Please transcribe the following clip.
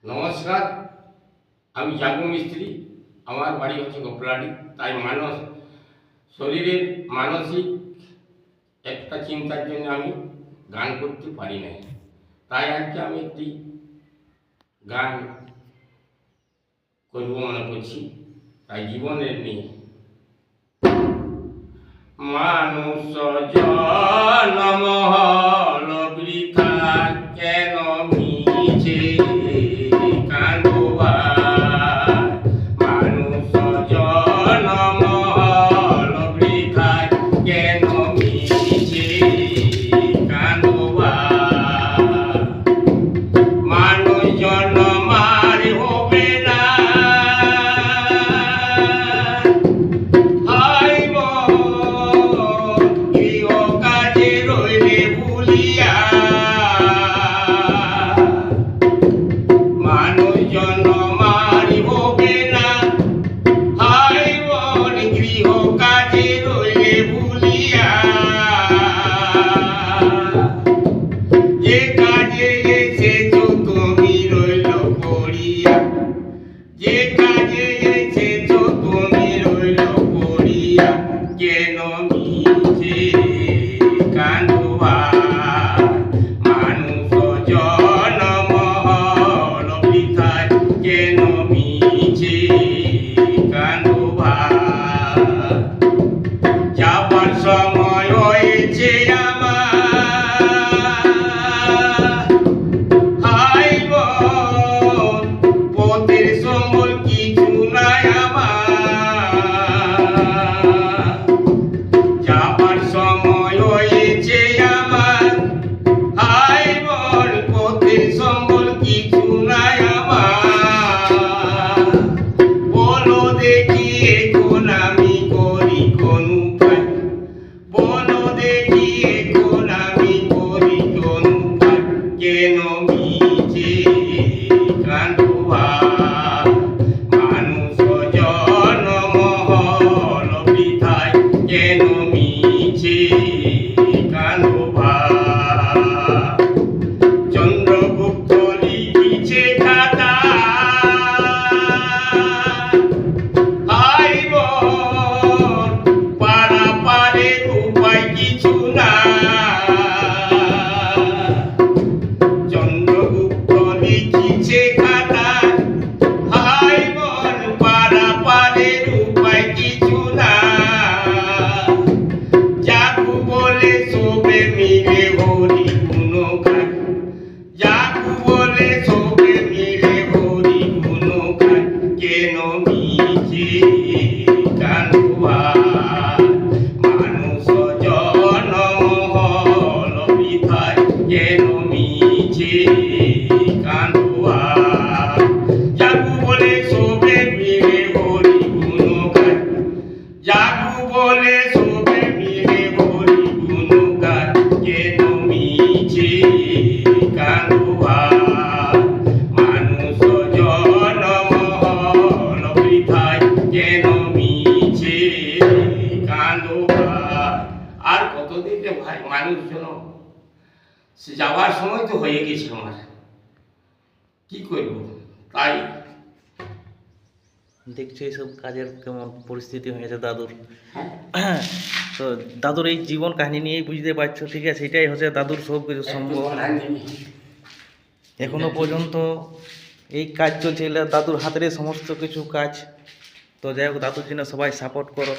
নমস্কার, আমি জাগু মিস্ত্রি। আমার বাড়ি হচ্ছে গোপলাডি। তাই শরীরের মানসিক একটা চিন্তার জন্য আমি গান করতে পারি না। তাই আজকে আমি একটি গান করব মনে করছি, তাই জীবনের নিয়ে। মানুষ জনম হল বৃথা, কেন মিছে কাঁদবার। মানুষ জনম হল বৃথা, কেন মিছে কাঁদবার। মানুষ জন্ম আর হবে না, মানুষ জন্ম আর হবে না। হায় মন গৃহ কাজে রইলে ভুলিয়া, যে কাজে এসেছো তুমি রইল পড়িয়া, যে কাজে এসেছো তুমি রইল পড়িয়া। কেন মিছে কাঁদবার। মানুষ জনম হল বৃথায়, কেন মিছে কাঁদবার। যাবার সময় হয়েছে আমার, হায় মন পথের সম্বল কিছু নাই আমার। যাবার সময় হয়েছে আমার, হায় মন পথের সম্বল কিছু নাই আমার। বলো দেখি এখন আমি করি কোন উপায়, বলো দেখি এখন আমি করি কোন উপায়। কেন মিছে কাঁদবার। মানুষ জনম হল বৃথায়, কেন মিছে কাঁদবার। চন্দ্রগুপ্ত লিখিছে খাতা, হায় মন পারাপারের উপায় কিছু না। চন্দ্রগুপ্ত লিখিছে খাতা, হায় মন পারাপারের উপায় কিছু না। জাগু বলে সবে মিলে হরি গুণগান, জাগু বলে সবে মিলে হরি গুণগান। কেন মিছে কাঁদবার। মানুষ জনম হল বৃথায়, কেন মিছে কাঁদবার। জাগু বলে সবে মিলে হরি গুণগান, জাগু বলে সবে মিলে হরি গুণগান। কেন মিছে কাঁদবার। মানুষ জনম হল বৃথায়, কেন মিছে কাঁদবার। আর কতদিন রে ভাই, মানুষ জনম সে যাওয়ার সময় তো হয়ে গেছে আমার, কি করব। তাই দেখছো এইসব কাজের কেমন পরিস্থিতি হয়েছে দাদুর। তো দাদুর এই জীবন কাহিনী নিয়েই বুঝতে পারছো, ঠিক আছে। এটাই হচ্ছে দাদুর সব কিছু সম্ভব। এখনো পর্যন্ত এই কাজ চলছে, দাদুর হাতের সমস্ত কিছু কাজ। তো যাই হোক, দাদুর জন্য সবাই সাপোর্ট করো।